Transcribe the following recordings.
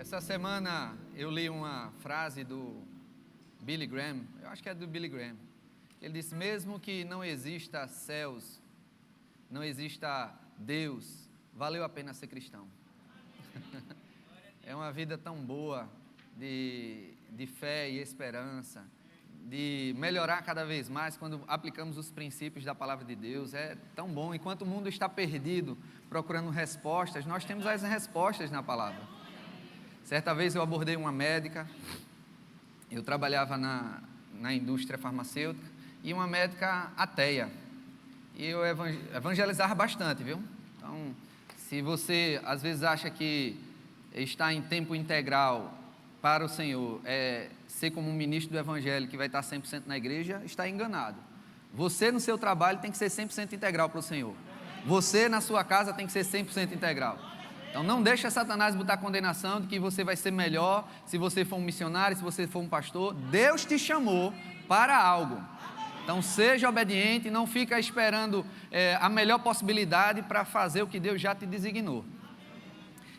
Essa semana eu li uma frase do Billy Graham, eu acho que é do Billy Graham. Ele disse: mesmo que não exista céus, não exista Deus, valeu a pena ser cristão. É uma vida tão boa de fé e esperança, de melhorar cada vez mais quando aplicamos os princípios da palavra de Deus. É tão bom. Enquanto o mundo está perdido procurando respostas, nós temos as respostas na palavra. Certa vez eu abordei uma médica, eu trabalhava na indústria farmacêutica, e uma médica ateia, e eu evangelizava bastante, viu? Então, se você às vezes acha que estar em tempo integral para o Senhor é ser como um ministro do evangelho que vai estar 100% na igreja, está enganado. Você no seu trabalho tem que ser 100% integral para o Senhor. Você na sua casa tem que ser 100% integral. Então não deixa Satanás botar condenação de que você vai ser melhor se você for um missionário, se você for um pastor. Deus te chamou para algo. Então seja obediente, não fica esperando a melhor possibilidade para fazer o que Deus já te designou.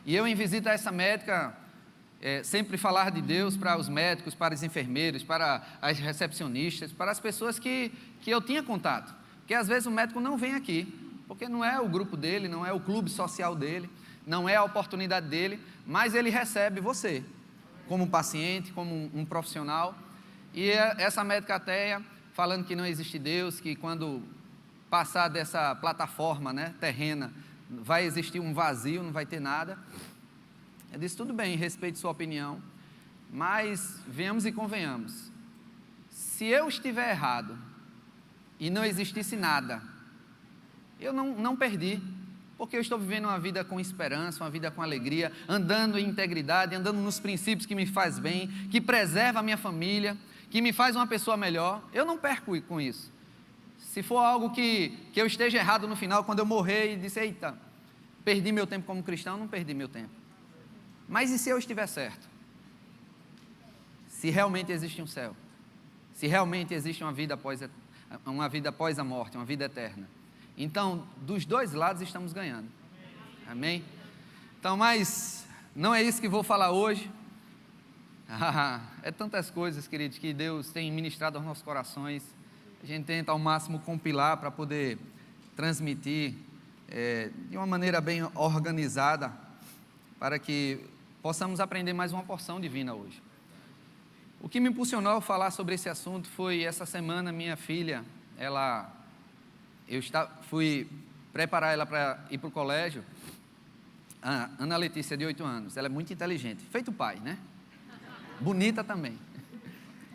E eu, em visita a essa médica, sempre falar de Deus para os médicos, para os enfermeiros, para as recepcionistas, para as pessoas que eu tinha contato. Porque às vezes o médico não vem aqui, porque não é o grupo dele, não é o clube social dele, não é a oportunidade dele, mas ele recebe você, como um paciente, como um profissional. E essa médica ateia, falando que não existe Deus, que quando passar dessa plataforma, terrena, vai existir um vazio, não vai ter nada. Eu disse: tudo bem, respeito sua opinião, mas venhamos e convenhamos, se eu estiver errado e não existisse nada, eu não perdi, porque eu estou vivendo uma vida com esperança, uma vida com alegria, andando em integridade, andando nos princípios que me faz bem, que preserva a minha família, que me faz uma pessoa melhor. Eu não perco com isso. Se for algo que eu esteja errado no final, quando eu morrer e disser: eita, perdi meu tempo como cristão, não perdi meu tempo. Mas e se eu estiver certo? Se realmente existe um céu, se realmente existe uma vida após a morte, uma vida eterna, então dos dois lados estamos ganhando. Amém? Então, mas não é isso que vou falar hoje. É tantas coisas, queridos, que Deus tem ministrado aos nossos corações. A gente tenta ao máximo compilar para poder transmitir de uma maneira bem organizada, para que possamos aprender mais uma porção divina hoje. O que me impulsionou a falar sobre esse assunto foi essa semana minha filha, fui preparar ela para ir para o colégio. A Ana Letícia, de 8 anos, ela é muito inteligente, feito pai, né? Bonita também.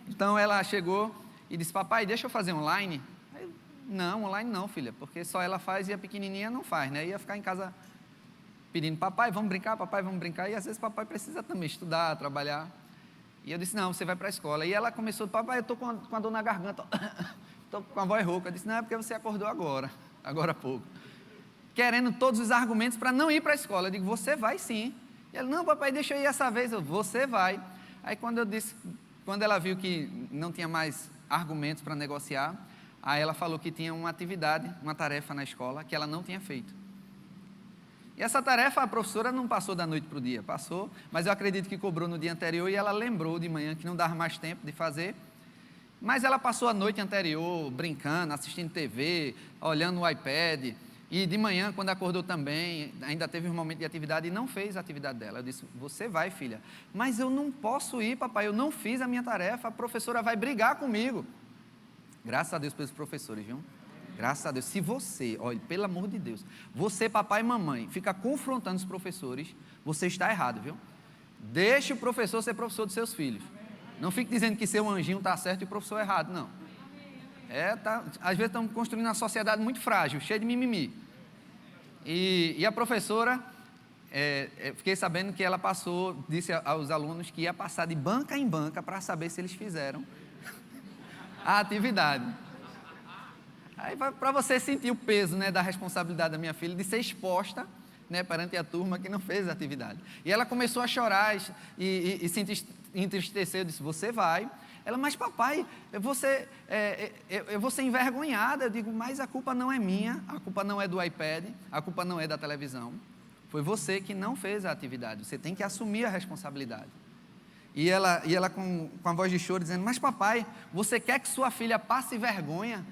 Então ela chegou e disse: papai, deixa eu fazer online? Aí, não, online não, filha, porque só ela faz e a pequenininha não faz, né? Ia ficar em casa pedindo: papai, vamos brincar, e às vezes papai precisa também estudar, trabalhar. E eu disse: não, você vai para a escola. E ela começou: papai, eu estou com a dor na garganta, estou com a voz rouca. Eu disse: não, é porque você acordou agora há pouco, querendo todos os argumentos para não ir para a escola. Eu digo: você vai sim. E ela: não, papai, deixa eu ir essa vez. Você vai. Aí quando ela viu que não tinha mais argumentos para negociar, aí ela falou que tinha uma atividade, uma tarefa na escola que ela não tinha feito. E essa tarefa a professora não passou da noite para o dia, passou, mas eu acredito que cobrou no dia anterior e ela lembrou de manhã que não dava mais tempo de fazer. Mas ela passou a noite anterior brincando, assistindo TV, olhando o iPad, e de manhã, quando acordou também, ainda teve um momento de atividade e não fez a atividade dela. Eu disse: você vai, filha. Mas eu não posso ir, papai, eu não fiz a minha tarefa, a professora vai brigar comigo. Graças a Deus pelos professores, viu? Graças a Deus. Se você, olha, pelo amor de Deus, você, papai e mamãe, fica confrontando os professores, você está errado, viu? Deixe o professor ser professor dos seus filhos. Não fique dizendo que seu anjinho está certo e o professor errado, não. Às vezes estamos construindo uma sociedade muito frágil, cheia de mimimi. E a professora, fiquei sabendo que ela disse aos alunos que ia passar de banca em banca para saber se eles fizeram a atividade. Aí, para você sentir o peso, da responsabilidade da minha filha, de ser exposta, perante a turma que não fez a atividade. E ela começou a chorar e se entristeceu. Eu disse: você vai. Ela: mas papai, eu vou ser envergonhada. Eu digo: mas a culpa não é minha, a culpa não é do iPad, a culpa não é da televisão. Foi você que não fez a atividade. Você tem que assumir a responsabilidade. E ela com a voz de choro dizendo: mas papai, você quer que sua filha passe vergonha?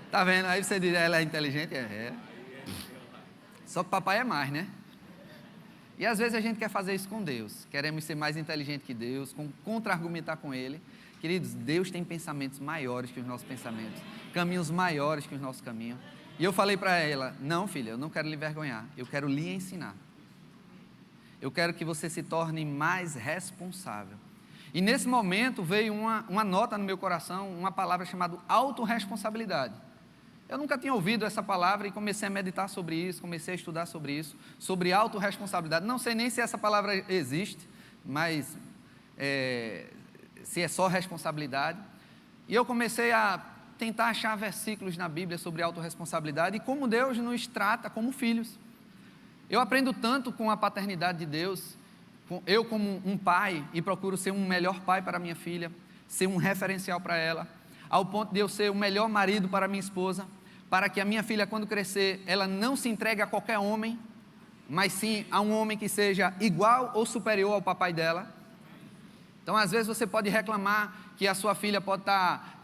Tá vendo? Aí você diz: ela é inteligente? É. Só que papai é mais, né? E às vezes a gente quer fazer isso com Deus. Queremos ser mais inteligente que Deus, contra-argumentar com Ele. Queridos, Deus tem pensamentos maiores que os nossos pensamentos, caminhos maiores que os nossos caminhos. E eu falei para ela: não, filha, eu não quero lhe envergonhar, eu quero lhe ensinar. Eu quero que você se torne mais responsável. E nesse momento veio uma nota no meu coração, uma palavra chamada autorresponsabilidade. Eu nunca tinha ouvido essa palavra e comecei a meditar sobre isso, comecei a estudar sobre isso, sobre autorresponsabilidade. Não sei nem se essa palavra existe, mas se é só responsabilidade. E eu comecei a tentar achar versículos na Bíblia sobre autorresponsabilidade e como Deus nos trata como filhos. Eu aprendo tanto com a paternidade de Deus, eu como um pai, e procuro ser um melhor pai para minha filha, ser um referencial para ela, ao ponto de eu ser o melhor marido para minha esposa, para que a minha filha, quando crescer, ela não se entregue a qualquer homem, mas sim a um homem que seja igual ou superior ao papai dela. Então, às vezes você pode reclamar que a sua filha pode estar,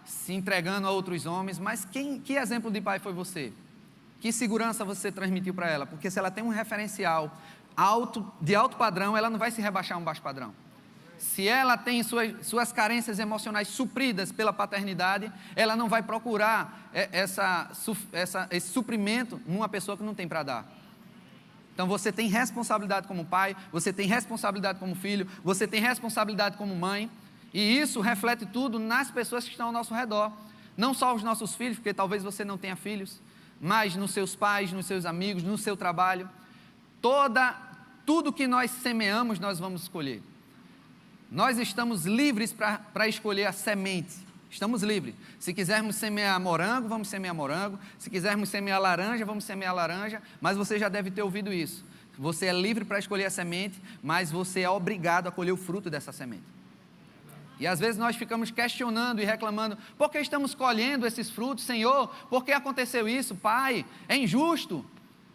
se entregando a outros homens, mas que exemplo de pai foi você? Que segurança você transmitiu para ela? Porque se ela tem um referencial de alto padrão, ela não vai se rebaixar a um baixo padrão. Se ela tem suas carências emocionais supridas pela paternidade, ela não vai procurar esse suprimento numa pessoa que não tem para dar. Então você tem responsabilidade como pai, você tem responsabilidade como filho, você tem responsabilidade como mãe, e isso reflete tudo nas pessoas que estão ao nosso redor. Não só os nossos filhos, porque talvez você não tenha filhos, mas nos seus pais, nos seus amigos, no seu trabalho. Tudo que nós semeamos, nós vamos colher. Nós estamos livres para escolher a semente. Estamos livres. Se quisermos semear morango, vamos semear morango. Se quisermos semear laranja, vamos semear laranja. Mas você já deve ter ouvido isso. Você é livre para escolher a semente, mas você é obrigado a colher o fruto dessa semente. E às vezes nós ficamos questionando e reclamando: por que estamos colhendo esses frutos, Senhor? Por que aconteceu isso? Pai, é injusto.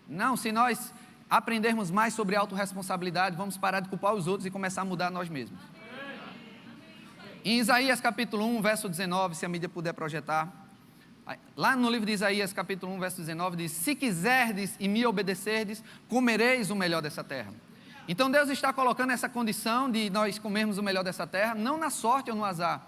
Não, se nós aprendermos mais sobre autorresponsabilidade, vamos parar de culpar os outros e começar a mudar nós mesmos. Em Isaías capítulo 1, verso 19, se a mídia puder projetar, lá no livro de Isaías capítulo 1, verso 19, diz: se quiserdes e me obedecerdes, comereis o melhor dessa terra. Então Deus está colocando essa condição de nós comermos o melhor dessa terra, não na sorte ou no azar,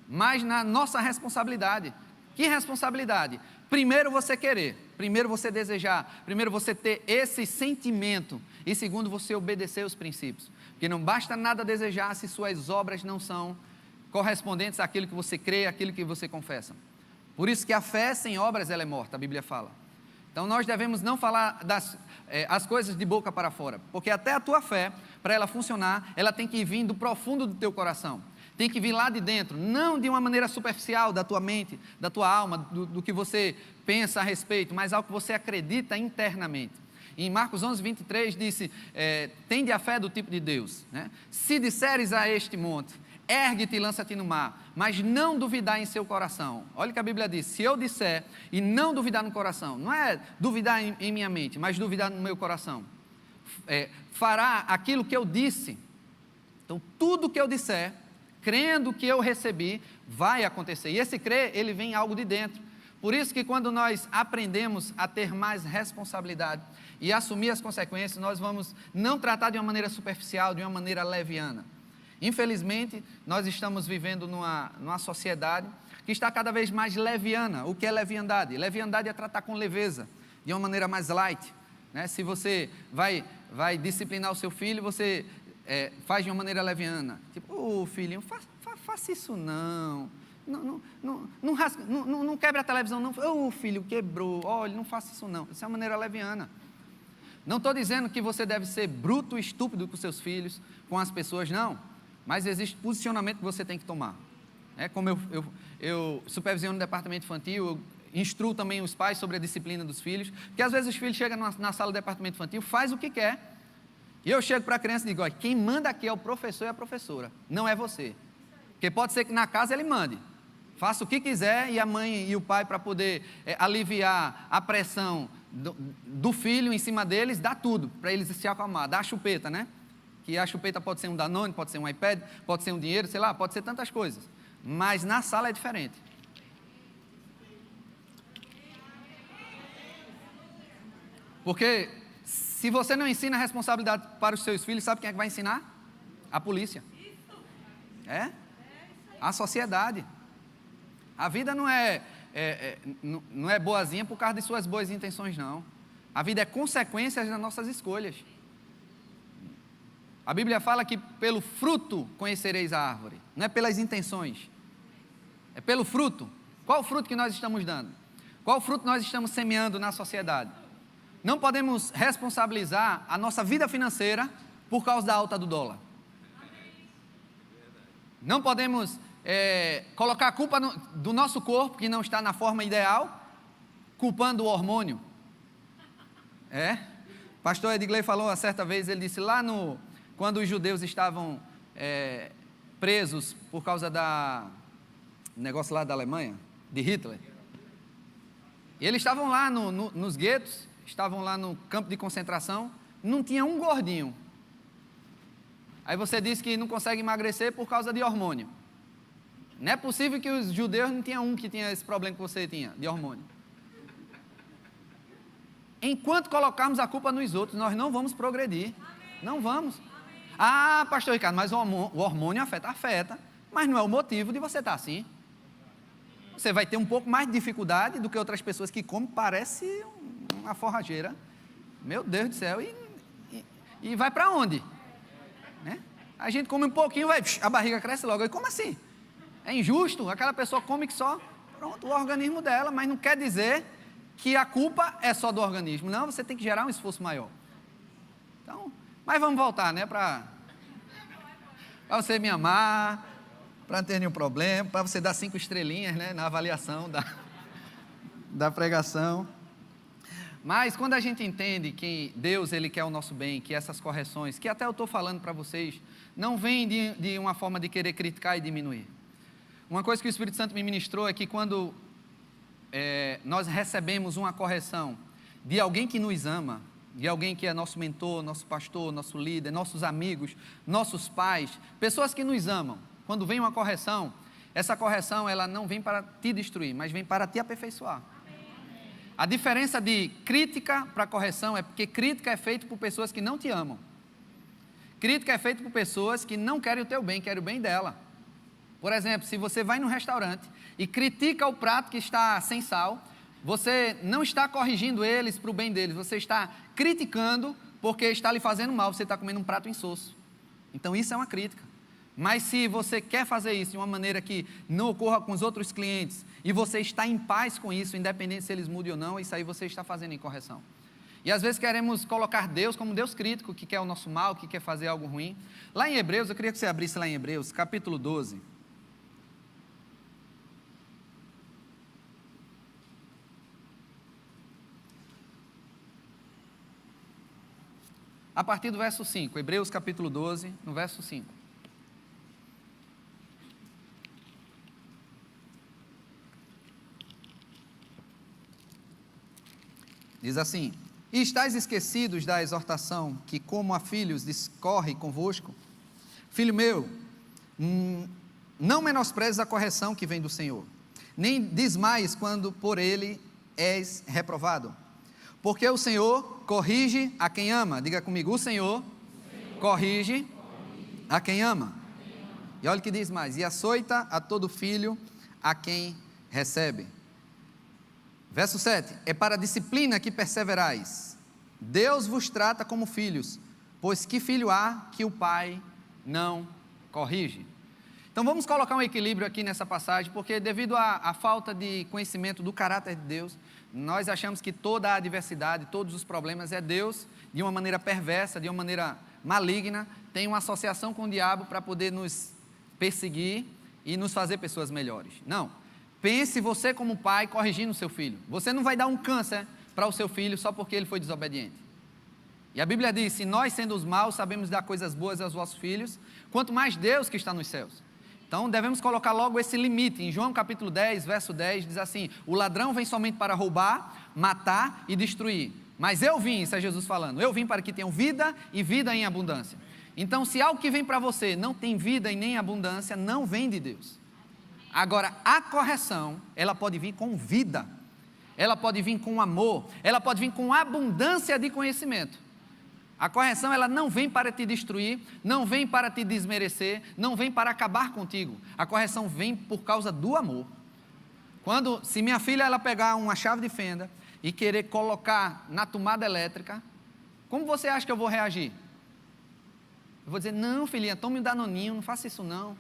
mas na nossa responsabilidade. Que responsabilidade? Primeiro você querer, primeiro você desejar, primeiro você ter esse sentimento, e segundo você obedecer os princípios. Porque não basta nada desejar se suas obras não são correspondentes àquilo que você crê, àquilo que você confessa. Por isso que a fé sem obras ela é morta, a Bíblia fala. Então nós devemos não falar as coisas de boca para fora, porque até a tua fé, para ela funcionar, ela tem que vir do profundo do teu coração, tem que vir lá de dentro, não de uma maneira superficial da tua mente, da tua alma, do que você pensa a respeito, mas algo que você acredita internamente. Em Marcos 11, 23 disse: tende a fé do tipo de Deus, né? Se disseres a este monte, ergue-te e lança-te no mar, mas não duvidar em seu coração. Olha o que a Bíblia diz: se eu disser e não duvidar no coração, não é duvidar em minha mente, mas duvidar no meu coração, fará aquilo que eu disse. Então tudo que eu disser, crendo que eu recebi, vai acontecer. E esse crer, ele vem algo de dentro. Por isso que quando nós aprendemos a ter mais responsabilidade e assumir as consequências, nós vamos não tratar de uma maneira superficial, de uma maneira leviana. Infelizmente, nós estamos vivendo numa sociedade que está cada vez mais leviana. O que é leviandade? Leviandade é tratar com leveza, de uma maneira mais light, né? Se você vai disciplinar o seu filho, você faz de uma maneira leviana. Tipo: filhinho, faça isso não. Não quebra a televisão não. Filho, quebrou. Olha, não faça isso não. Isso é uma maneira leviana. Não estou dizendo que você deve ser bruto e estúpido com seus filhos, com as pessoas, não. Mas existe posicionamento que você tem que tomar. Como eu supervisiono no departamento infantil, eu instruo também os pais sobre a disciplina dos filhos, porque às vezes os filhos chegam na sala do departamento infantil, faz o que quer, e eu chego para a criança e digo: olha, quem manda aqui é o professor e a professora, não é você. Porque pode ser que na casa ele mande, Faça o que quiser, e a mãe e o pai, para poder aliviar a pressão do filho em cima deles, dá tudo, para eles se acalmar, dá a chupeta, né? Que a chupeta pode ser um Danone, pode ser um iPad, pode ser um dinheiro, sei lá, pode ser tantas coisas. Mas na sala é diferente. Porque se você não ensina a responsabilidade para os seus filhos, sabe quem é que vai ensinar? A polícia. A sociedade. A vida não é boazinha por causa de suas boas intenções, não. A vida é consequência das nossas escolhas. A Bíblia fala que pelo fruto conhecereis a árvore, não é pelas intenções, é pelo fruto. Qual o fruto que nós estamos dando? Qual o fruto nós estamos semeando na sociedade? Não podemos responsabilizar a nossa vida financeira por causa da alta do dólar. Não podemos colocar a culpa do nosso corpo, que não está na forma ideal, culpando o hormônio. O pastor Edgley falou uma certa vez, ele disse quando os judeus estavam presos por causa do negócio lá da Alemanha, de Hitler, e eles estavam lá nos guetos, estavam lá no campo de concentração, não tinha um gordinho. Aí você diz que não consegue emagrecer por causa de hormônio. Não é possível que os judeus não tinham um que tinha esse problema que você tinha, de hormônio. Enquanto colocarmos a culpa nos outros, nós não vamos progredir. Não vamos. Ah, pastor Ricardo, mas o hormônio afeta, mas não é o motivo de você estar assim. Você vai ter um pouco mais de dificuldade do que outras pessoas que comem, parece uma forrageira. Meu Deus do céu, e vai para onde? A gente come um pouquinho, a barriga cresce logo. E como assim? É injusto? Aquela pessoa come que só, pronto, o organismo dela, mas não quer dizer que a culpa é só do organismo. Não, você tem que gerar um esforço maior. Então, mas vamos voltar, para você me amar, para não ter nenhum problema, para você dar 5 estrelinhas, na avaliação da pregação. Mas quando a gente entende que Deus, Ele quer o nosso bem, que essas correções, que até eu estou falando para vocês, não vem de uma forma de querer criticar e diminuir. Uma coisa que o Espírito Santo me ministrou é que quando nós recebemos uma correção de alguém que nos ama, de alguém que é nosso mentor, nosso pastor, nosso líder, nossos amigos, nossos pais, pessoas que nos amam, quando vem uma correção, essa correção ela não vem para te destruir, mas vem para te aperfeiçoar. A diferença de crítica para correção é porque crítica é feita por pessoas que não te amam. Crítica é feita por pessoas que não querem o teu bem, querem o bem dela. Por exemplo, se você vai num restaurante e critica o prato que está sem sal, você não está corrigindo eles para o bem deles, você está criticando porque está lhe fazendo mal, você está comendo um prato insosso. Então isso é uma crítica. Mas se você quer fazer isso de uma maneira que não ocorra com os outros clientes, e você está em paz com isso, independente se eles mudem ou não, isso aí você está fazendo em correção. E às vezes queremos colocar Deus como Deus crítico, que quer o nosso mal, que quer fazer algo ruim. Lá em Hebreus, eu queria que você abrisse lá em Hebreus, capítulo 12. A partir do verso 5, Hebreus capítulo 12, no verso 5. Diz assim: e estáis esquecidos da exortação que como a filhos discorre convosco? Filho meu, não menosprezes a correção que vem do Senhor, nem desmaies quando por ele és reprovado. Porque o Senhor corrige a quem ama. Diga comigo, o Senhor corrige a quem ama. E olha o que diz mais: e açoita a todo filho a quem recebe. Verso 7, é para a disciplina que perseverais. Deus vos trata como filhos, pois que filho há que o pai não corrige? Então vamos colocar um equilíbrio aqui nessa passagem, porque devido à falta de conhecimento do caráter de Deus, nós achamos que toda a adversidade, todos os problemas é Deus, de uma maneira perversa, de uma maneira maligna, tem uma associação com o diabo para poder nos perseguir e nos fazer pessoas melhores. Não, pense você como pai corrigindo o seu filho. Você não vai dar um câncer para o seu filho só porque ele foi desobediente. E a Bíblia diz, se nós sendo os maus sabemos dar coisas boas aos vossos filhos, quanto mais Deus que está nos céus. Então devemos colocar logo esse limite. Em João capítulo 10, verso 10, diz assim: o ladrão vem somente para roubar, matar e destruir. Mas eu vim, isso é Jesus falando, eu vim para que tenham vida e vida em abundância. Então, se algo que vem para você não tem vida e nem abundância, não vem de Deus. Agora, a correção, ela pode vir com vida, ela pode vir com amor, ela pode vir com abundância de conhecimento. A correção, ela não vem para te destruir, não vem para te desmerecer, não vem para acabar contigo. A correção vem por causa do amor. Se minha filha ela pegar uma chave de fenda e querer colocar na tomada elétrica, como você acha que eu vou reagir? Eu vou dizer: não, filhinha, tome um danoninho, não faça isso não.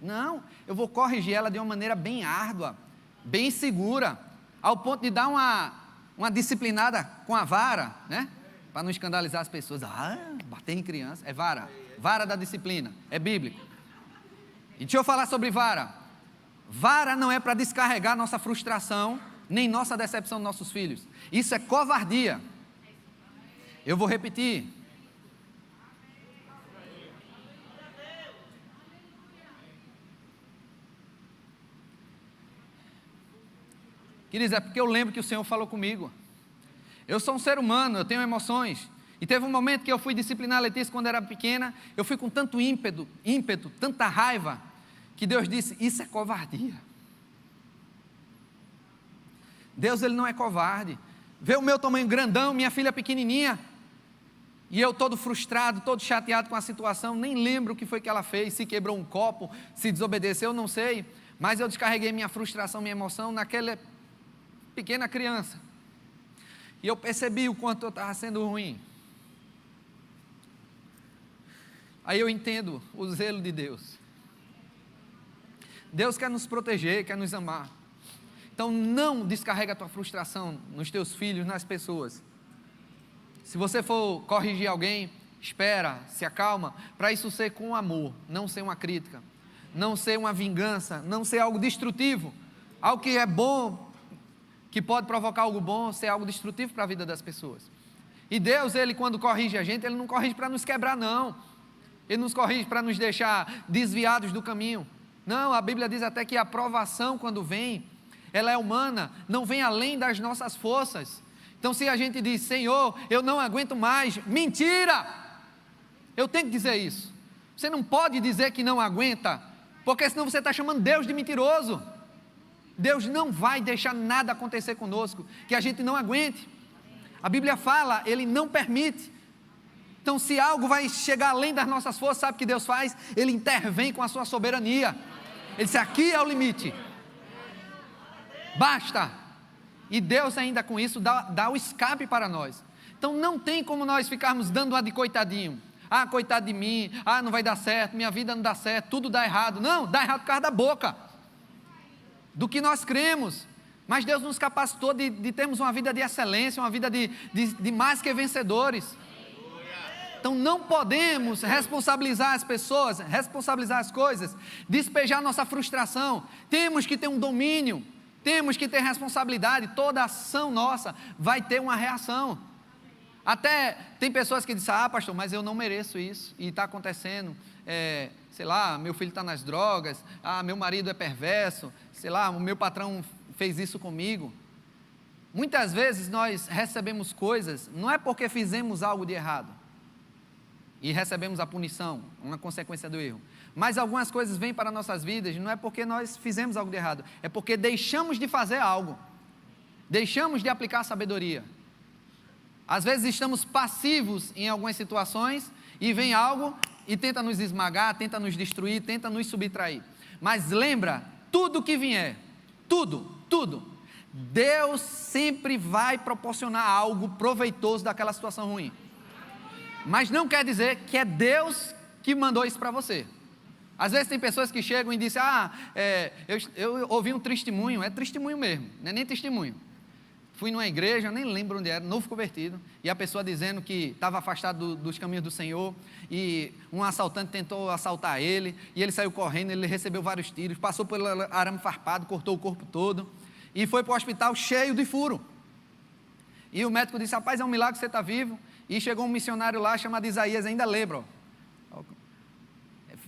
Não, eu vou corrigir ela de uma maneira bem árdua, bem segura, ao ponto de dar uma disciplinada com a vara, né? Para não escandalizar as pessoas. Bater em criança, é vara da disciplina, é bíblico. E deixa eu falar sobre vara. Vara não é para descarregar nossa frustração, nem nossa decepção dos nossos filhos. Isso é covardia. Eu vou repetir. Queridos, é porque eu lembro que o Senhor falou comigo. Eu sou um ser humano, eu tenho emoções. E teve um momento que eu fui disciplinar a Letícia quando era pequena. Eu fui com tanto ímpeto, tanta raiva, que Deus disse: isso é covardia. Deus, Ele não é covarde. Vê o meu tamanho grandão, minha filha pequenininha, e eu todo frustrado, todo chateado com a situação, nem lembro o que foi que ela fez, se quebrou um copo, se desobedeceu, não sei, mas eu descarreguei minha frustração, minha emoção naquela pequena criança, e eu percebi o quanto eu estava sendo ruim. Aí eu entendo o zelo de Deus. Deus quer nos proteger, quer nos amar. Então não descarrega a tua frustração nos teus filhos, nas pessoas. Se você for corrigir alguém, espera, se acalma, para isso ser com amor, não ser uma crítica, não ser uma vingança, não ser algo destrutivo, algo que é bom, que pode provocar algo bom, ser algo destrutivo para a vida das pessoas. E Deus, Ele quando corrige a gente, Ele não corrige para nos quebrar não, Ele nos corrige para nos deixar desviados do caminho. Não, a Bíblia diz até que a provação quando vem, ela é humana, não vem além das nossas forças. Então se a gente diz: Senhor, eu não aguento mais, mentira! Eu tenho que dizer isso. Você não pode dizer que não aguenta, porque senão você está chamando Deus de mentiroso. Deus não vai deixar nada acontecer conosco que a gente não aguente. A Bíblia fala, Ele não permite. Então se algo vai chegar além das nossas forças, sabe o que Deus faz? Ele intervém com a sua soberania. Ele diz: aqui é o limite, basta. E Deus ainda com isso dá o escape para nós. Então não tem como nós ficarmos dando uma de coitadinho. Coitado de mim, não vai dar certo, minha vida não dá certo, tudo dá errado. Não, dá errado por causa da boca, do que nós cremos. Mas Deus nos capacitou de termos uma vida de excelência, uma vida de mais que vencedores. Então não podemos responsabilizar as pessoas, responsabilizar as coisas, despejar nossa frustração. Temos que ter um domínio, temos que ter responsabilidade. Toda ação nossa vai ter uma reação. Até tem pessoas que dizem: pastor, mas eu não mereço isso, e está acontecendo, sei lá, meu filho está nas drogas, meu marido é perverso, sei lá, o meu patrão fez isso comigo. Muitas vezes nós recebemos coisas, não é porque fizemos algo de errado, e recebemos a punição, uma consequência do erro, mas algumas coisas vêm para nossas vidas, não é porque nós fizemos algo de errado, é porque deixamos de fazer algo, deixamos de aplicar a sabedoria. Às vezes estamos passivos em algumas situações, e vem algo e tenta nos esmagar, tenta nos destruir, tenta nos subtrair. Mas lembra, tudo que vier, tudo, Deus sempre vai proporcionar algo proveitoso daquela situação ruim. Mas não quer dizer que é Deus que mandou isso para você. Às vezes tem pessoas que chegam e dizem: eu ouvi um testemunho, é testemunho mesmo, não é nem testemunho. Fui numa igreja, nem lembro onde era, novo convertido, e a pessoa dizendo que estava afastado dos caminhos do Senhor, e um assaltante tentou assaltar ele, e ele saiu correndo, ele recebeu vários tiros, passou pelo arame farpado, cortou o corpo todo, e foi para o hospital cheio de furo. E o médico disse: rapaz, é um milagre que você está vivo. E chegou um missionário lá chamado Isaías, ainda lembro,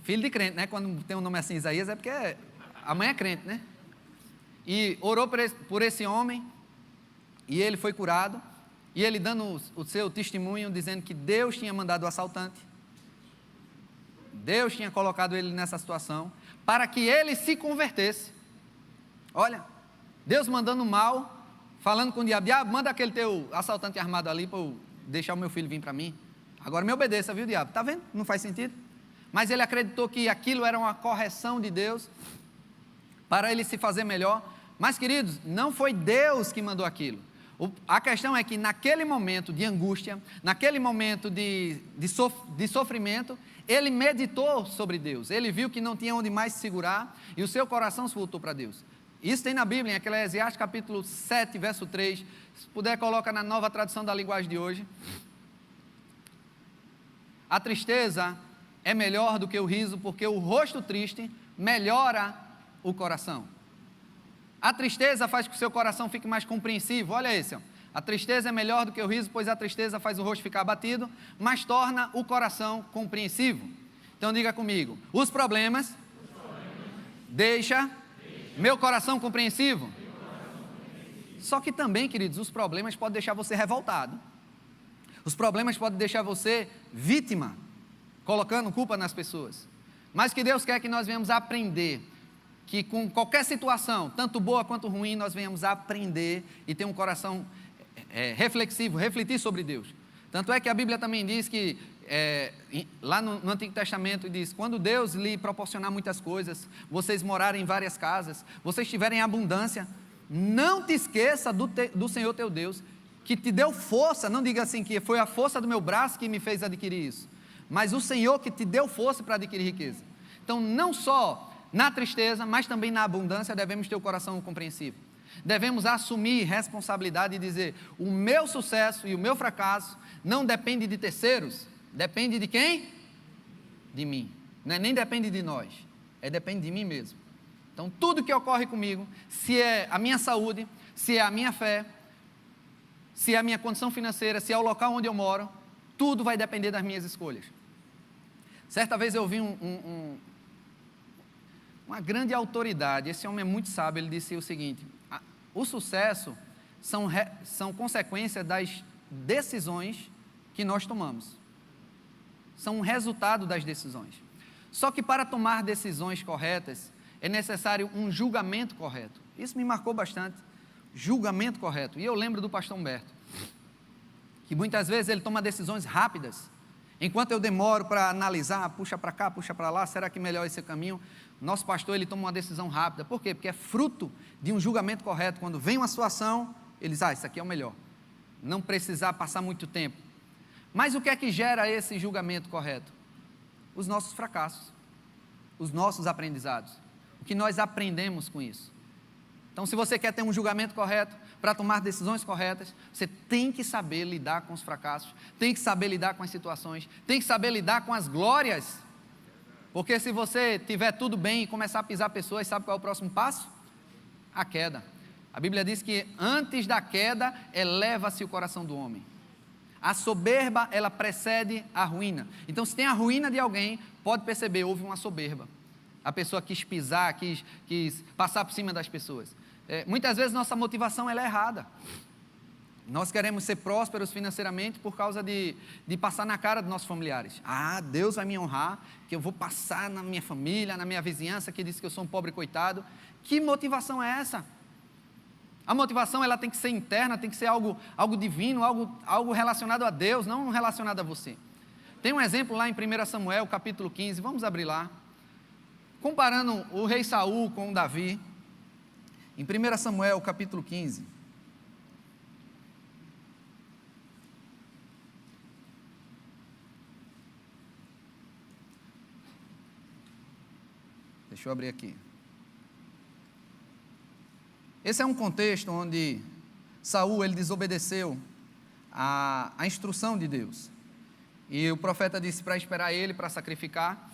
Filho de crente, né? Quando tem um nome assim, Isaías, é porque a mãe é crente, né? E orou por esse homem, e ele foi curado, e ele dando o seu testemunho, dizendo que Deus tinha mandado o assaltante, Deus tinha colocado ele nessa situação, para que ele se convertesse. Olha, Deus mandando mal, falando com o diabo, diabo, manda aquele teu assaltante armado ali, para eu deixar o meu filho vir para mim. Agora me obedeça, viu, diabo? Está vendo? Não faz sentido. Mas ele acreditou que aquilo era uma correção de Deus, para ele se fazer melhor. Mas, queridos, não foi Deus que mandou aquilo. A questão é que naquele momento de angústia, naquele momento de sofrimento, ele meditou sobre Deus, ele viu que não tinha onde mais se segurar, e o seu coração se voltou para Deus. Isso tem na Bíblia, em Eclesiastes capítulo 7, verso 3, se puder coloca na nova tradução da linguagem de hoje. A tristeza é melhor do que o riso, porque o rosto triste melhora o coração. A tristeza faz com que o seu coração fique mais compreensivo, olha esse, ó. A tristeza é melhor do que o riso, pois a tristeza faz o rosto ficar abatido, mas torna o coração compreensivo. Então diga comigo, os problemas deixa meu coração compreensivo. Só que também, queridos, os problemas podem deixar você revoltado. Os problemas podem deixar você vítima, colocando culpa nas pessoas. Mas que Deus quer que nós venhamos a aprender, que com qualquer situação, tanto boa quanto ruim, nós venhamos a aprender e ter um coração reflexivo, refletir sobre Deus. Tanto é que a Bíblia também diz que, lá no Antigo Testamento, diz, quando Deus lhe proporcionar muitas coisas, vocês morarem em várias casas, vocês tiverem abundância, não te esqueça do Senhor teu Deus, que te deu força, não diga assim, que foi a força do meu braço que me fez adquirir isso, mas o Senhor que te deu força para adquirir riqueza. Então, não só na tristeza, mas também na abundância, devemos ter o coração compreensivo. Devemos assumir responsabilidade e dizer, o meu sucesso e o meu fracasso não depende de terceiros, depende de quem? De mim. Não é nem depende de nós, depende de mim mesmo. Então tudo que ocorre comigo, se é a minha saúde, se é a minha fé, se é a minha condição financeira, se é o local onde eu moro, tudo vai depender das minhas escolhas. Certa vez eu vi uma grande autoridade, esse homem é muito sábio, ele disse o seguinte, o sucesso são consequência das decisões que nós tomamos, são um resultado das decisões. Só que para tomar decisões corretas, é necessário um julgamento correto. Isso me marcou bastante, julgamento correto. E eu lembro do pastor Humberto, que muitas vezes ele toma decisões rápidas, enquanto eu demoro para analisar, puxa para cá, puxa para lá, será que melhor esse caminho? Nosso pastor, ele toma uma decisão rápida. Por quê? Porque é fruto de um julgamento correto. Quando vem uma situação, ele diz, isso aqui é o melhor. Não precisar passar muito tempo. Mas o que é que gera esse julgamento correto? Os nossos fracassos, os nossos aprendizados, o que nós aprendemos com isso. Então, se você quer ter um julgamento correto, para tomar decisões corretas, você tem que saber lidar com os fracassos, tem que saber lidar com as situações, tem que saber lidar com as glórias, porque se você tiver tudo bem e começar a pisar pessoas, sabe qual é o próximo passo? A queda. A Bíblia diz que antes da queda, eleva-se o coração do homem. A soberba, ela precede a ruína. Então, se tem a ruína de alguém, pode perceber, houve uma soberba. A pessoa quis pisar, quis passar por cima das pessoas. Muitas vezes nossa motivação ela é errada. Nós queremos ser prósperos financeiramente por causa de passar na cara dos nossos familiares. Deus vai me honrar, que eu vou passar na minha família, na minha vizinhança, que diz que eu sou um pobre coitado. Que motivação é essa? A motivação ela tem que ser interna, tem que ser algo divino, algo relacionado a Deus, não relacionado a você. Tem um exemplo lá em 1 Samuel, capítulo 15, vamos abrir lá. Comparando o rei Saul com o Davi, em 1 Samuel, capítulo 15. Deixa eu abrir aqui. Esse é um contexto onde Saul ele desobedeceu a instrução de Deus. E o profeta disse para esperar ele, para sacrificar.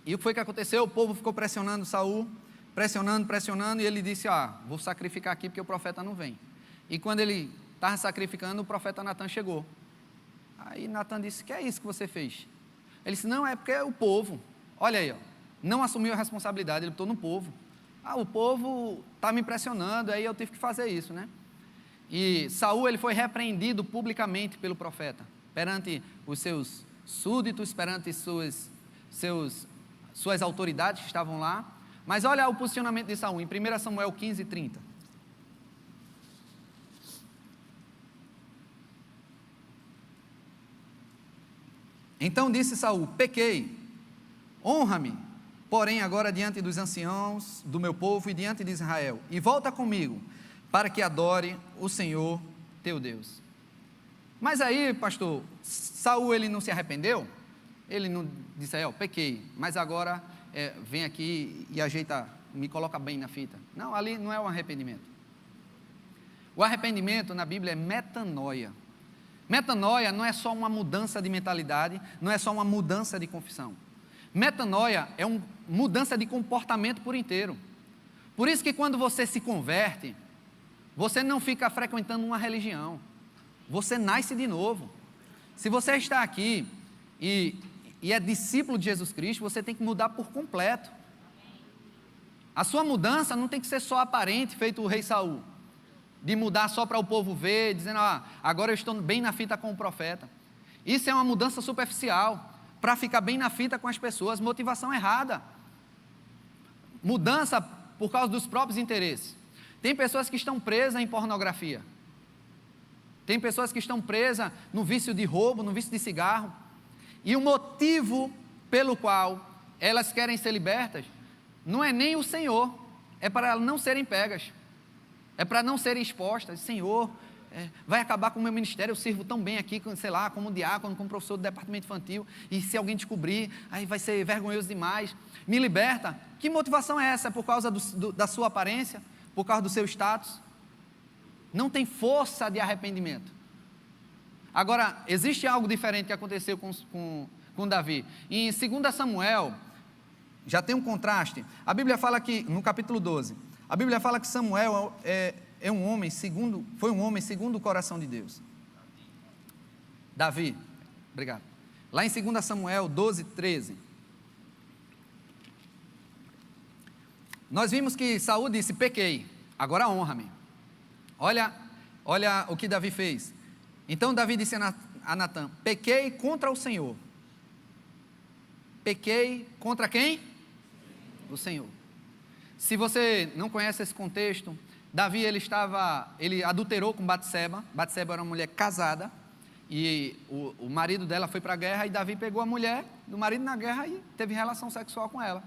E o que foi que aconteceu? O povo ficou pressionando Saul, pressionando, e ele disse, vou sacrificar aqui porque o profeta não vem. E quando ele estava sacrificando, o profeta Natan chegou. Aí Natan disse, que é isso que você fez? Ele disse, não, é porque é o povo. Olha aí, ó, não assumiu a responsabilidade, ele botou no povo. O povo está me impressionando, aí eu tive que fazer isso, né? E Saul, ele foi repreendido publicamente pelo profeta, perante os seus súditos, perante suas autoridades que estavam lá. Mas olha o posicionamento de Saul, em 1 Samuel 15:30. Então disse Saul: pequei, honra-me, porém agora diante dos anciãos do meu povo e diante de Israel, e volta comigo, para que adore o Senhor teu Deus. Mas aí, pastor, Saul, ele não se arrependeu? Ele não disse, pequei, mas agora vem aqui e ajeita, me coloca bem na fita. Não, ali não é um arrependimento. O arrependimento na Bíblia é metanoia. Metanoia não é só uma mudança de mentalidade, não é só uma mudança de confissão. Metanoia é uma mudança de comportamento por inteiro. Por isso que quando você se converte, você não fica frequentando uma religião, você nasce de novo. Se você está aqui e é discípulo de Jesus Cristo, você tem que mudar por completo. A sua mudança não tem que ser só aparente, feito o rei Saul, de mudar só para o povo ver, dizendo, agora eu estou bem na fita com o profeta. Isso é uma mudança superficial, para ficar bem na fita com as pessoas, motivação errada. Mudança por causa dos próprios interesses. Tem pessoas que estão presas em pornografia. Tem pessoas que estão presas no vício de roubo, no vício de cigarro. E o motivo pelo qual elas querem ser libertas não é nem o Senhor, é para elas não serem pegas, é para não serem expostas. Senhor, vai acabar com o meu ministério, eu sirvo tão bem aqui, sei lá, como diácono, como professor do departamento infantil, e se alguém descobrir, aí vai ser vergonhoso demais. Me liberta. Que motivação é essa? É por causa da sua aparência? Por causa do seu status? Não tem força de arrependimento. Agora, existe algo diferente que aconteceu com Davi. Em 2 Samuel, já tem um contraste. A Bíblia fala que, no capítulo 12, a Bíblia fala que Samuel foi um homem segundo o coração de Deus. Davi, obrigado. Lá em 2 Samuel 12:13, nós vimos que Saul disse, pequei, agora honra-me. Olha o que Davi fez. Então Davi disse a Natã, pequei contra o Senhor. Pequei contra quem? O Senhor. Se você não conhece esse contexto, Davi ele adulterou com Batseba. Batseba era uma mulher casada, e o marido dela foi para a guerra, e Davi pegou a mulher do marido na guerra e teve relação sexual com ela.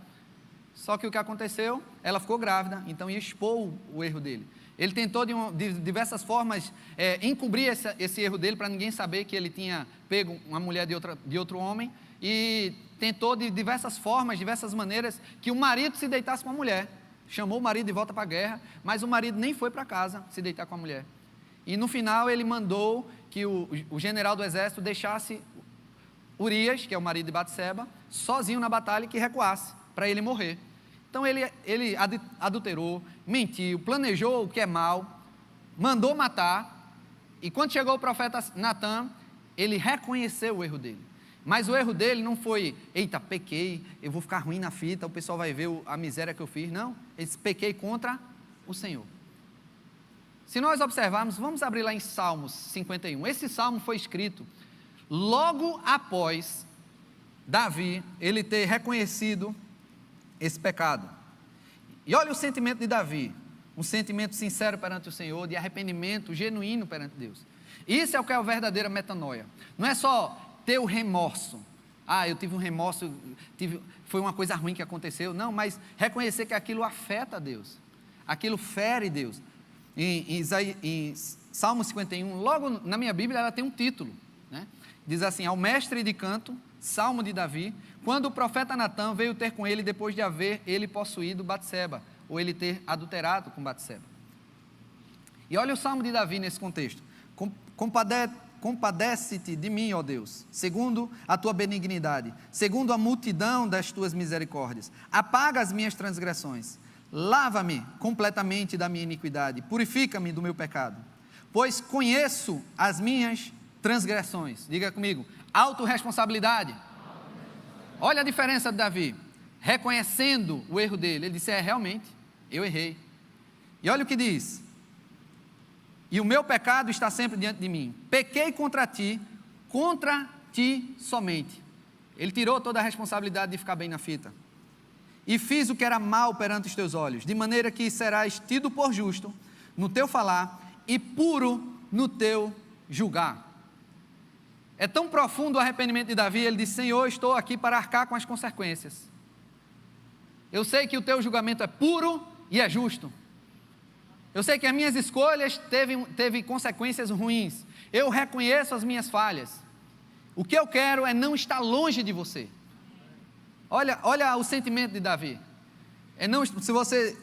Só que o que aconteceu? Ela ficou grávida, então ia expor o erro dele. Ele tentou de diversas formas encobrir esse erro dele, para ninguém saber que ele tinha pego uma mulher de outro homem, e tentou de diversas formas, diversas maneiras, que o marido se deitasse com a mulher. Chamou o marido de volta para a guerra, mas o marido nem foi para casa se deitar com a mulher. E no final ele mandou que o general do exército deixasse Urias, que é o marido de Batseba, sozinho na batalha, e que recuasse, para ele morrer. Então ele adulterou, mentiu, planejou o que é mal, mandou matar, e quando chegou o profeta Natã, ele reconheceu o erro dele. Mas o erro dele não foi, eita, pequei, eu vou ficar ruim na fita, o pessoal vai ver a miséria que eu fiz. Não, ele disse, pequei contra o Senhor. Se nós observarmos, vamos abrir lá em Salmos 51. Esse salmo foi escrito logo após Davi, ele ter reconhecido esse pecado. E olha o sentimento de Davi, um sentimento sincero perante o Senhor, de arrependimento genuíno perante Deus. Isso é o que é a verdadeira metanoia. Não é só ter o remorso. Eu tive um remorso, foi uma coisa ruim que aconteceu. Não, mas reconhecer que aquilo afeta Deus, aquilo fere Deus. Em Salmo 51, logo na minha Bíblia, ela tem um título, né? Diz assim, ao mestre de canto, Salmo de Davi, quando o profeta Natã veio ter com ele depois de haver ele possuído Batseba, ou ele ter adulterado com Batseba. E olha o Salmo de Davi nesse contexto. Compadece-te de mim, ó Deus, segundo a tua benignidade, segundo a multidão das tuas misericórdias. Apaga as minhas transgressões, lava-me completamente da minha iniquidade, purifica-me do meu pecado, pois conheço as minhas transgressões. Diga comigo, autorresponsabilidade. Olha a diferença de Davi. reconhecendo o erro dele. Ele disse: realmente, eu errei. E olha o que diz: e o meu pecado está sempre diante de mim. Pequei contra ti somente. Ele tirou toda a responsabilidade de ficar bem na fita. E fiz o que era mal perante os teus olhos, de maneira que serás tido por justo no teu falar e puro no teu julgar. É tão profundo o arrependimento de Davi, ele diz: Senhor, estou aqui para arcar com as consequências. Eu sei que o teu julgamento é puro e é justo. Eu sei que as minhas escolhas teve consequências ruins. Eu reconheço as minhas falhas. O que eu quero é não estar longe de você. Olha o sentimento de Davi. Se você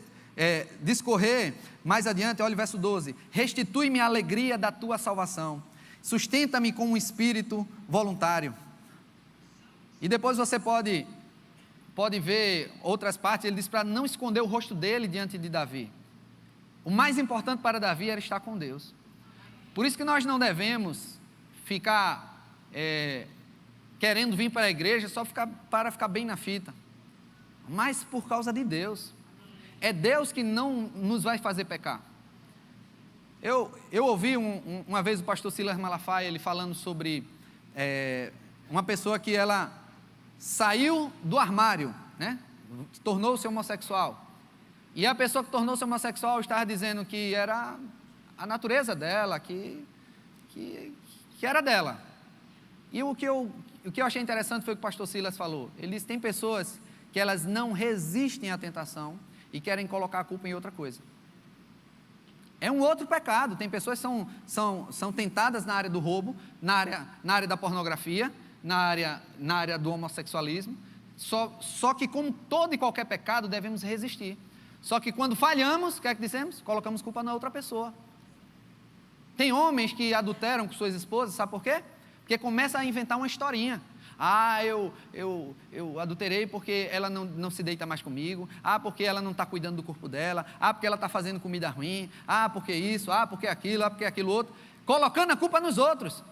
discorrer mais adiante, olha o verso 12: restitui-me a alegria da tua salvação, sustenta-me com um espírito voluntário. E depois você pode ver outras partes. Ele diz para não esconder o rosto dele diante de Davi. O mais importante para Davi era estar com Deus. Por isso que nós não devemos ficar querendo vir para a igreja só para ficar bem na fita, mas por causa de Deus. É Deus que não nos vai fazer pecar. Eu ouvi uma vez o pastor Silas Malafaia, ele falando sobre uma pessoa que ela saiu do armário, né? Tornou-se homossexual. E a pessoa que tornou-se homossexual estava dizendo que era a natureza dela, que era dela. E o que eu achei interessante foi o que o pastor Silas falou. Ele disse: tem pessoas que elas não resistem à tentação e querem colocar a culpa em outra coisa. É um outro pecado. Tem pessoas que são tentadas na área do roubo, na área da pornografia, na área do homossexualismo. Só que, como todo e qualquer pecado, devemos resistir. Só que quando falhamos, o que é que dizemos? Colocamos culpa na outra pessoa. Tem homens que adulteram com suas esposas, sabe por quê? Porque começa a inventar uma historinha. Eu adulterei porque ela não se deita mais comigo. Porque ela não está cuidando do corpo dela. Porque ela está fazendo comida ruim. Porque isso, porque aquilo, porque aquilo outro. Colocando a culpa nos outros.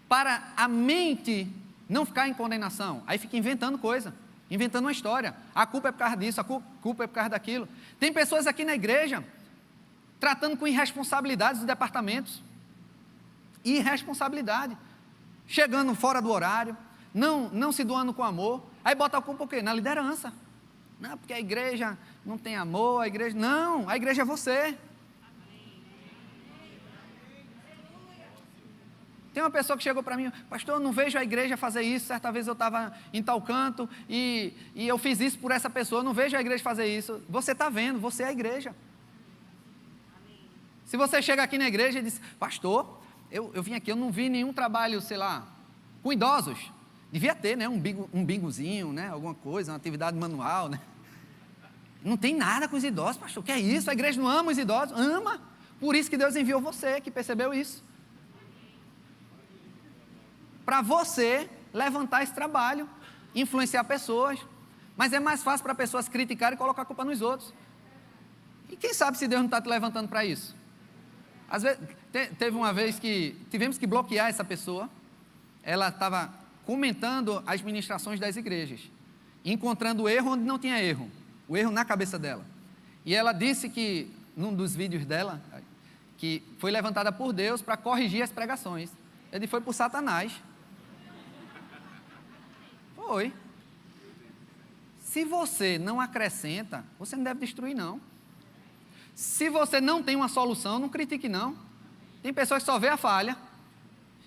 Para a mente não ficar em condenação. Aí fica inventando coisa. Inventando uma história. A culpa é por causa disso, a culpa é por causa daquilo. Tem pessoas aqui na igreja tratando com irresponsabilidades dos departamentos. Irresponsabilidade. Chegando fora do horário, não se doando com amor. Aí bota a culpa o quê? Na liderança. Não, porque a igreja não tem amor, a igreja... Não, a igreja é você. Tem uma pessoa que chegou para mim: pastor, eu não vejo a igreja fazer isso. Certa vez eu estava em tal canto e eu fiz isso por essa pessoa, eu não vejo a igreja fazer isso. Você está vendo, você é a igreja. Se você chega aqui na igreja e diz: pastor, eu vim aqui, eu não vi nenhum trabalho, sei lá, com idosos. Devia ter, né, um bingozinho, né, alguma coisa, uma atividade manual, né? Não tem nada com os idosos, pastor. O que é isso? A igreja não ama os idosos? Ama. Por isso que Deus enviou você, que percebeu isso. Para você levantar esse trabalho, influenciar pessoas. Mas é mais fácil para pessoas criticarem e colocar a culpa nos outros. E quem sabe se Deus não está te levantando para isso? Às vezes, teve uma vez que tivemos que bloquear essa pessoa. Ela estava comentando as ministrações das igrejas, encontrando o erro onde não tinha erro, o erro na cabeça dela. E ela disse que, num dos vídeos dela, que foi levantada por Deus para corrigir as pregações. Ele foi por Satanás. Foi. Se você não acrescenta, você não deve destruir, não. Se você não tem uma solução, não critique, não. Tem pessoas que só vê a falha,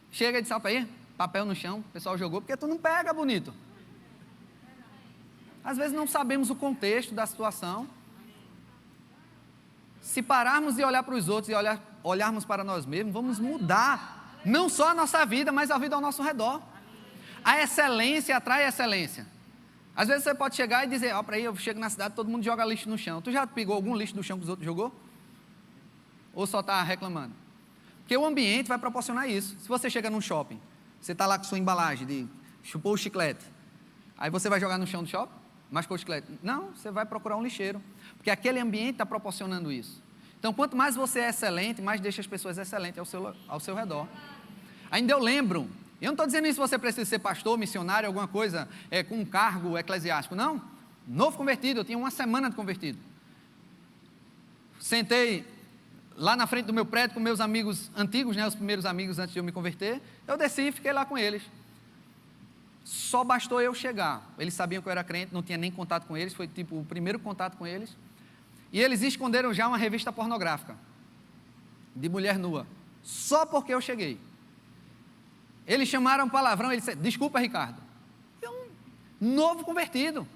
chega e diz: aí, papel no chão, o pessoal jogou, porque tu não pega, bonito. Às vezes não sabemos o contexto da situação. Se pararmos de olhar para os outros e olharmos para nós mesmos, vamos mudar, não só a nossa vida, mas a vida ao nosso redor. A excelência atrai a excelência. Às vezes você pode chegar e dizer: para aí, eu chego na cidade, todo mundo joga lixo no chão. Tu já pegou algum lixo do chão que os outros jogou? Ou só está reclamando? Porque o ambiente vai proporcionar isso. Se você chega num shopping, você está lá com sua embalagem, chupou o chiclete, aí você vai jogar no chão do shopping? Mascou o chiclete? Não, você vai procurar um lixeiro. Porque aquele ambiente está proporcionando isso. Então, quanto mais você é excelente, mais deixa as pessoas excelentes ao seu redor. Ainda eu lembro Eu não estou dizendo isso, você precisa ser pastor, missionário, alguma coisa, com um cargo eclesiástico, não. Novo convertido, eu tinha 1 semana de convertido. Sentei lá na frente do meu prédio com meus amigos antigos, né, os primeiros amigos antes de eu me converter. Eu desci e fiquei lá com eles. Só bastou eu chegar. Eles sabiam que eu era crente, não tinha nem contato com eles, foi tipo o primeiro contato com eles. E eles esconderam já uma revista pornográfica, de mulher nua, só porque eu cheguei. Eles chamaram palavrão, ele disse, desculpa Ricardo. Novo convertido.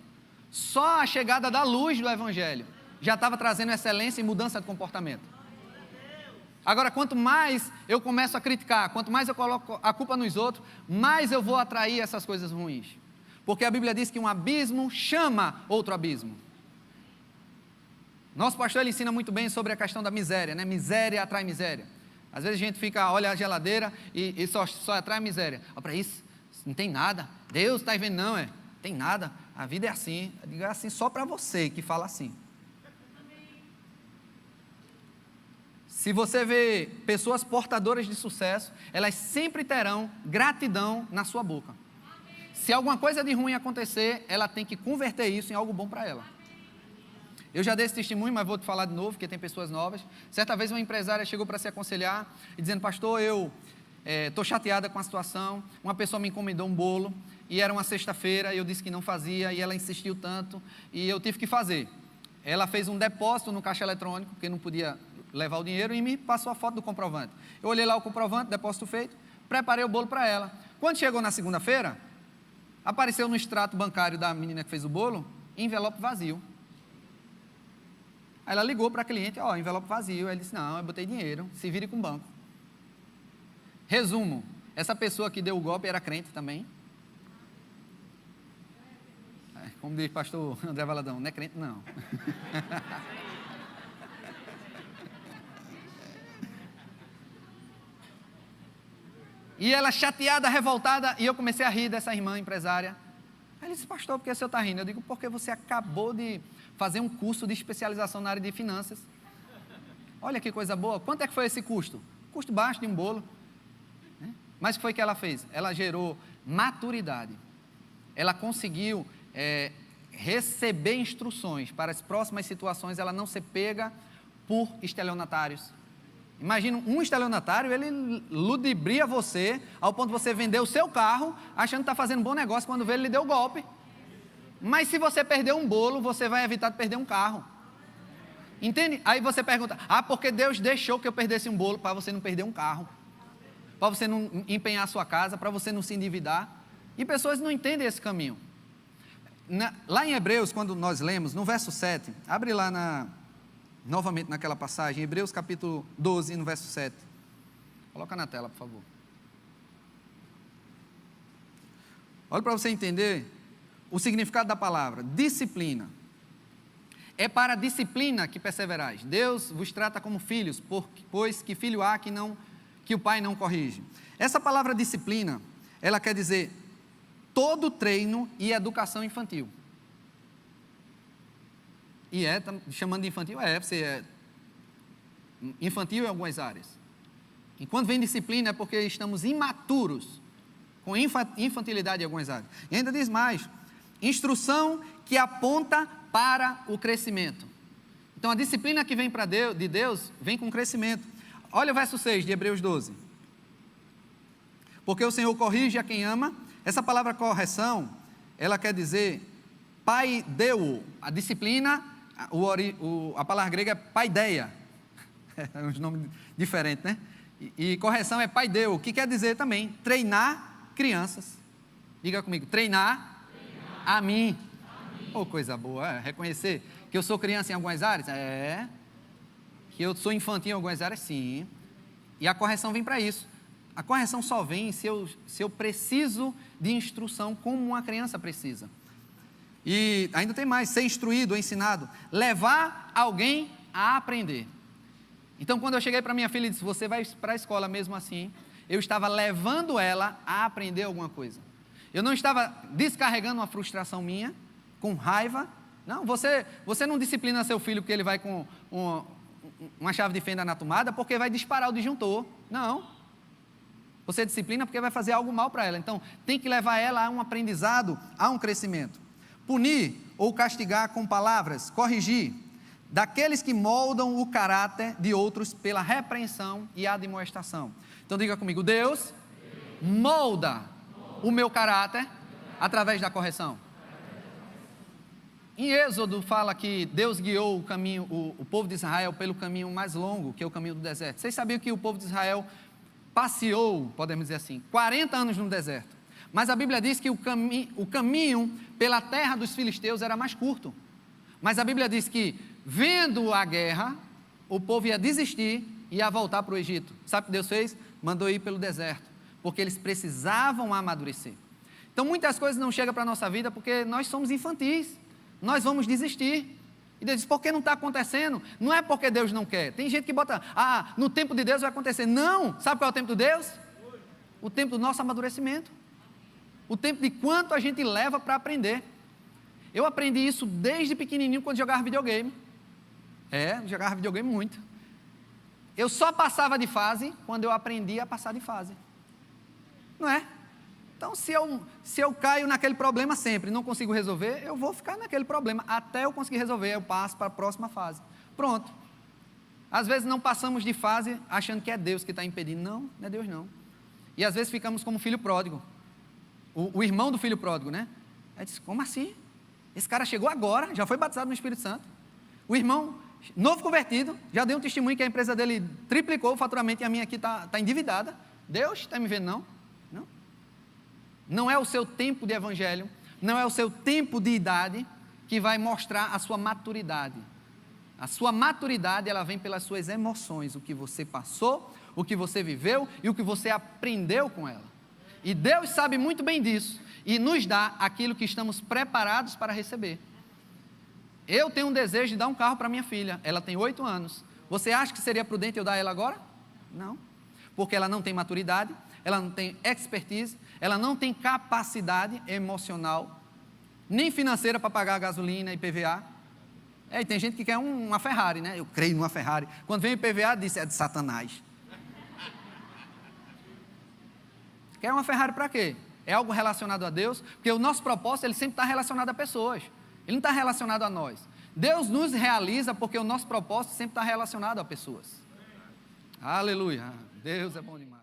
Só a chegada da luz do Evangelho já estava trazendo excelência e mudança de comportamento. Agora, quanto mais eu começo a criticar, quanto mais eu coloco a culpa nos outros, mais eu vou atrair essas coisas ruins. Porque a Bíblia diz que um abismo chama outro abismo. Nosso pastor ele ensina muito bem sobre a questão da miséria, né? Miséria atrai miséria. Às vezes a gente fica, olha a geladeira e só atrai miséria. Para isso, não tem nada. Deus está vendo, não, tem nada. A vida é assim. Eu digo, é assim só para você que fala assim. Se você vê pessoas portadoras de sucesso, elas sempre terão gratidão na sua boca. Se alguma coisa de ruim acontecer, ela tem que converter isso em algo bom para ela. Eu já dei esse testemunho, mas vou te falar de novo, porque tem pessoas novas. Certa vez uma empresária chegou para se aconselhar e dizendo, pastor, eu estou chateada com a situação, uma pessoa me encomendou um bolo, e era uma sexta-feira, eu disse que não fazia, e ela insistiu tanto, e eu tive que fazer. Ela fez um depósito no caixa eletrônico, porque não podia levar o dinheiro, e me passou a foto do comprovante. Eu olhei lá o comprovante, depósito feito, preparei o bolo para ela. Quando chegou na segunda-feira, apareceu no extrato bancário da menina que fez o bolo, envelope vazio. Aí ela ligou para a cliente, envelope vazio. Aí ele disse, não, eu botei dinheiro, se vire com o banco. Resumo, essa pessoa que deu o golpe era crente também. Como diz o pastor André Valadão, não é crente não. E ela chateada, revoltada, e eu comecei a rir dessa irmã empresária. Aí ele disse, pastor, por que o senhor está rindo? Eu digo, porque você acabou de fazer um curso de especialização na área de finanças. Olha que coisa boa. Quanto é que foi esse custo? Custo baixo de um bolo. Mas o que foi que ela fez? Ela gerou maturidade. Ela conseguiu receber instruções para as próximas situações, ela não ser pega por estelionatários. Imagina um estelionatário, ele ludibria você, ao ponto de você vender o seu carro, achando que está fazendo um bom negócio, quando vê ele lhe deu golpe. Mas se você perder um bolo, você vai evitar de perder um carro. Entende? Aí você pergunta, porque Deus deixou que eu perdesse um bolo, para você não perder um carro, para você não empenhar a sua casa, para você não se endividar. E pessoas não entendem esse caminho. Lá em Hebreus, quando nós lemos, no verso 7, abre lá novamente naquela passagem, Hebreus capítulo 12, no verso 7. Coloca na tela, por favor. Olha para você entender o significado da palavra, disciplina. É para a disciplina que perseverais. Deus vos trata como filhos, pois que filho há que o pai não corrige. Essa palavra disciplina, ela quer dizer todo treino e educação infantil. E chamando de infantil, você é infantil em algumas áreas. E quando vem disciplina é porque estamos imaturos, com infantilidade em algumas áreas. E ainda diz mais, instrução que aponta para o crescimento. Então a disciplina que vem de Deus, vem com crescimento. Olha o verso 6 de Hebreus 12. Porque o Senhor corrige a quem ama. Essa palavra correção, ela quer dizer paideu. A disciplina, a palavra grega é paideia. É um nome diferente, né? E correção é paideu, que quer dizer também treinar crianças. Diga comigo, treinar a mim. Coisa boa, reconhecer que eu sou criança em algumas áreas? Que eu sou infantil em algumas áreas? Sim. E a correção vem para isso. A correção só vem se eu preciso de instrução como uma criança precisa. E ainda tem mais, ser instruído, ensinado, levar alguém a aprender. Então quando eu cheguei para minha filha e disse, você vai para a escola mesmo assim, eu estava levando ela a aprender alguma coisa. Eu não estava descarregando uma frustração minha, com raiva. Não, você não disciplina seu filho porque ele vai com uma chave de fenda na tomada, porque vai disparar o disjuntor. Não. Você disciplina porque vai fazer algo mal para ela. Então, tem que levar ela a um aprendizado, a um crescimento. Punir ou castigar com palavras, corrigir, daqueles que moldam o caráter de outros pela repreensão e admoestação. Então, diga comigo, Deus molda o meu caráter através da correção. Em Êxodo fala que Deus guiou o caminho, o povo de Israel pelo caminho mais longo, que é o caminho do deserto. Vocês sabiam que o povo de Israel passeou, podemos dizer assim, 40 anos no deserto. Mas a Bíblia diz que o caminho pela terra dos filisteus era mais curto. Mas a Bíblia diz que, vendo a guerra, o povo ia desistir e ia voltar para o Egito. Sabe o que Deus fez? Mandou ir pelo deserto, porque eles precisavam amadurecer. Então muitas coisas não chegam para a nossa vida porque nós somos infantis. Nós vamos desistir. E Deus diz, por que não está acontecendo? Não é porque Deus não quer. Tem gente que bota, no tempo de Deus vai acontecer. Não, sabe qual é o tempo de Deus? O tempo do nosso amadurecimento. O tempo de quanto a gente leva para aprender. Eu aprendi isso desde pequenininho quando jogava videogame. Jogava videogame muito. Eu só passava de fase quando eu aprendi a passar de fase. Não é? Então, se eu caio naquele problema sempre e não consigo resolver, eu vou ficar naquele problema até eu conseguir resolver, eu passo para a próxima fase. Pronto. Às vezes não passamos de fase achando que é Deus que está impedindo. Não, não é Deus não. E às vezes ficamos como filho pródigo. O irmão do filho pródigo, né? Aí disse, como assim? Esse cara chegou agora, já foi batizado no Espírito Santo. O irmão, novo convertido, já deu um testemunho que a empresa dele triplicou o faturamento e a minha aqui está endividada. Deus está me vendo? Não. Não. Não é o seu tempo de evangelho, não é o seu tempo de idade que vai mostrar a sua maturidade. A sua maturidade, ela vem pelas suas emoções, o que você passou, o que você viveu e o que você aprendeu com ela. E Deus sabe muito bem disso e nos dá aquilo que estamos preparados para receber. Eu tenho um desejo de dar um carro para minha filha, ela tem 8 anos. Você acha que seria prudente eu dar ela agora? Não, porque ela não tem maturidade, ela não tem expertise, ela não tem capacidade emocional, nem financeira para pagar a gasolina e IPVA. E tem gente que quer uma Ferrari, né? Eu creio numa Ferrari. Quando vem o IPVA, diz, é de Satanás. Quer uma Ferrari para quê? É algo relacionado a Deus? Porque o nosso propósito, ele sempre está relacionado a pessoas. Ele não está relacionado a nós. Deus nos realiza porque o nosso propósito sempre está relacionado a pessoas. Aleluia. Deus é bom demais.